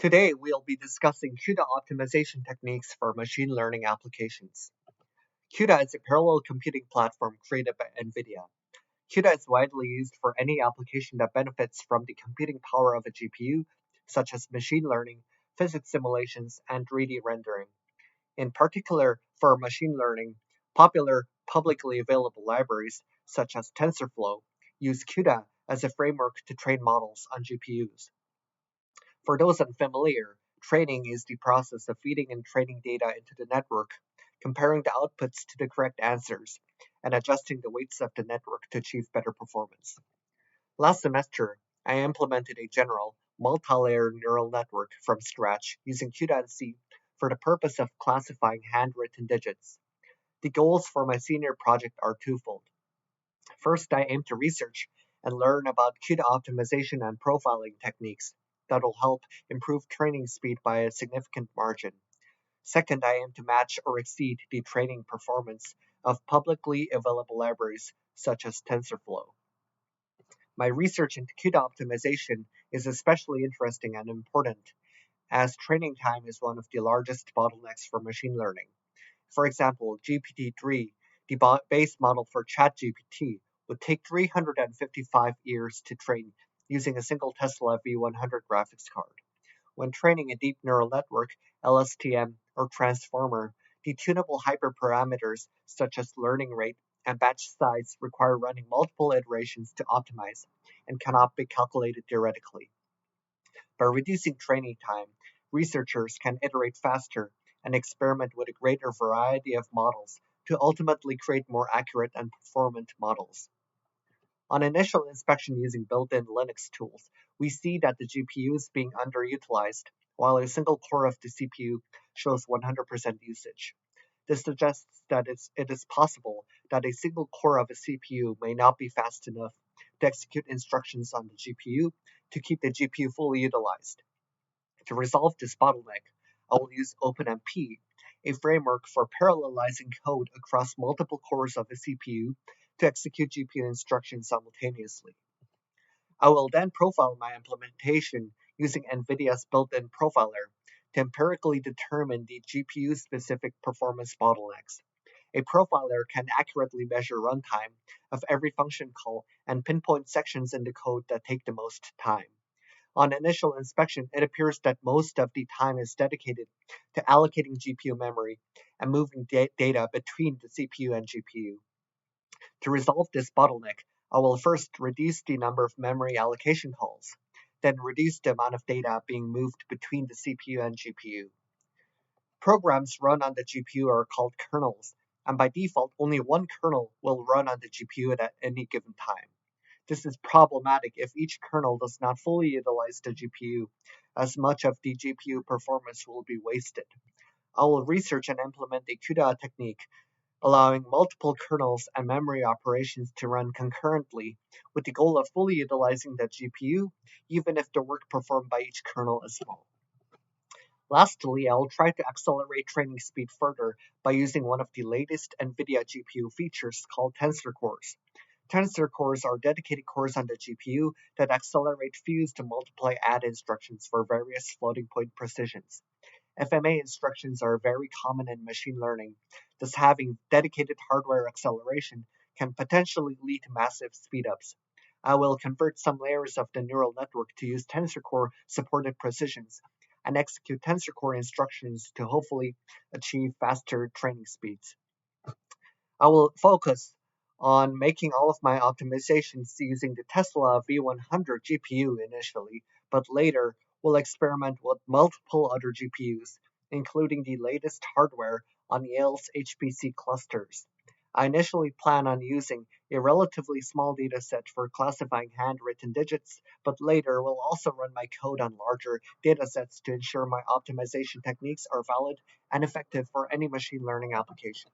Today, we'll be discussing CUDA optimization techniques for machine learning applications. CUDA is a parallel computing platform created by NVIDIA. CUDA is widely used for any application that benefits from the computing power of a GPU, such as machine learning, physics simulations, and 3D rendering. In particular, for machine learning, popular publicly available libraries, such as TensorFlow, use CUDA as a framework to train models on GPUs. For those unfamiliar, training is the process of feeding and training data into the network, comparing the outputs to the correct answers, and adjusting the weights of the network to achieve better performance. Last semester, I implemented a general, multi-layer neural network from scratch using CUDA and C for the purpose of classifying handwritten digits. The goals for my senior project are twofold. First, I aim to research and learn about CUDA optimization and profiling techniques that will help improve training speed by a significant margin. Second, I aim to match or exceed the training performance of publicly available libraries such as TensorFlow. My research into CUDA optimization is especially interesting and important, as training time is one of the largest bottlenecks for machine learning. For example, GPT-3, the base model for ChatGPT, would take 355 years to train using a single Tesla V100 graphics card. When training a deep neural network, LSTM, or transformer, the tunable hyperparameters such as learning rate and batch size require running multiple iterations to optimize and cannot be calculated theoretically. By reducing training time, researchers can iterate faster and experiment with a greater variety of models to ultimately create more accurate and performant models. On initial inspection using built-in Linux tools, we see that the GPU is being underutilized, while a single core of the CPU shows 100% usage. This suggests that it is possible that a single core of a CPU may not be fast enough to execute instructions on the GPU to keep the GPU fully utilized. To resolve this bottleneck, I will use OpenMP, a framework for parallelizing code across multiple cores of a CPU to execute GPU instructions simultaneously. I will then profile my implementation using NVIDIA's built-in profiler to empirically determine the GPU-specific performance bottlenecks. A profiler can accurately measure runtime of every function call and pinpoint sections in the code that take the most time. On initial inspection, it appears that most of the time is dedicated to allocating GPU memory and moving data between the CPU and GPU. To resolve this bottleneck, I will first reduce the number of memory allocation calls, then reduce the amount of data being moved between the CPU and GPU. Programs run on the GPU are called kernels, and by default, only one kernel will run on the GPU at any given time. This is problematic if each kernel does not fully utilize the GPU, as much of the GPU performance will be wasted. I will research and implement a CUDA technique allowing multiple kernels and memory operations to run concurrently with the goal of fully utilizing the GPU, even if the work performed by each kernel is small. Lastly, I will try to accelerate training speed further by using one of the latest NVIDIA GPU features called Tensor Cores. Tensor cores are dedicated cores on the GPU that accelerate fuse to multiply add instructions for various floating point precisions. FMA instructions are very common in machine learning, thus having dedicated hardware acceleration can potentially lead to massive speedups. I will convert some layers of the neural network to use tensor core supported precisions and execute tensor core instructions to hopefully achieve faster training speeds. I will focus on making all of my optimizations using the Tesla V100 GPU initially, but later will experiment with multiple other GPUs, including the latest hardware on Yale's HPC clusters. I initially plan on using a relatively small dataset for classifying handwritten digits, but later will also run my code on larger datasets to ensure my optimization techniques are valid and effective for any machine learning application.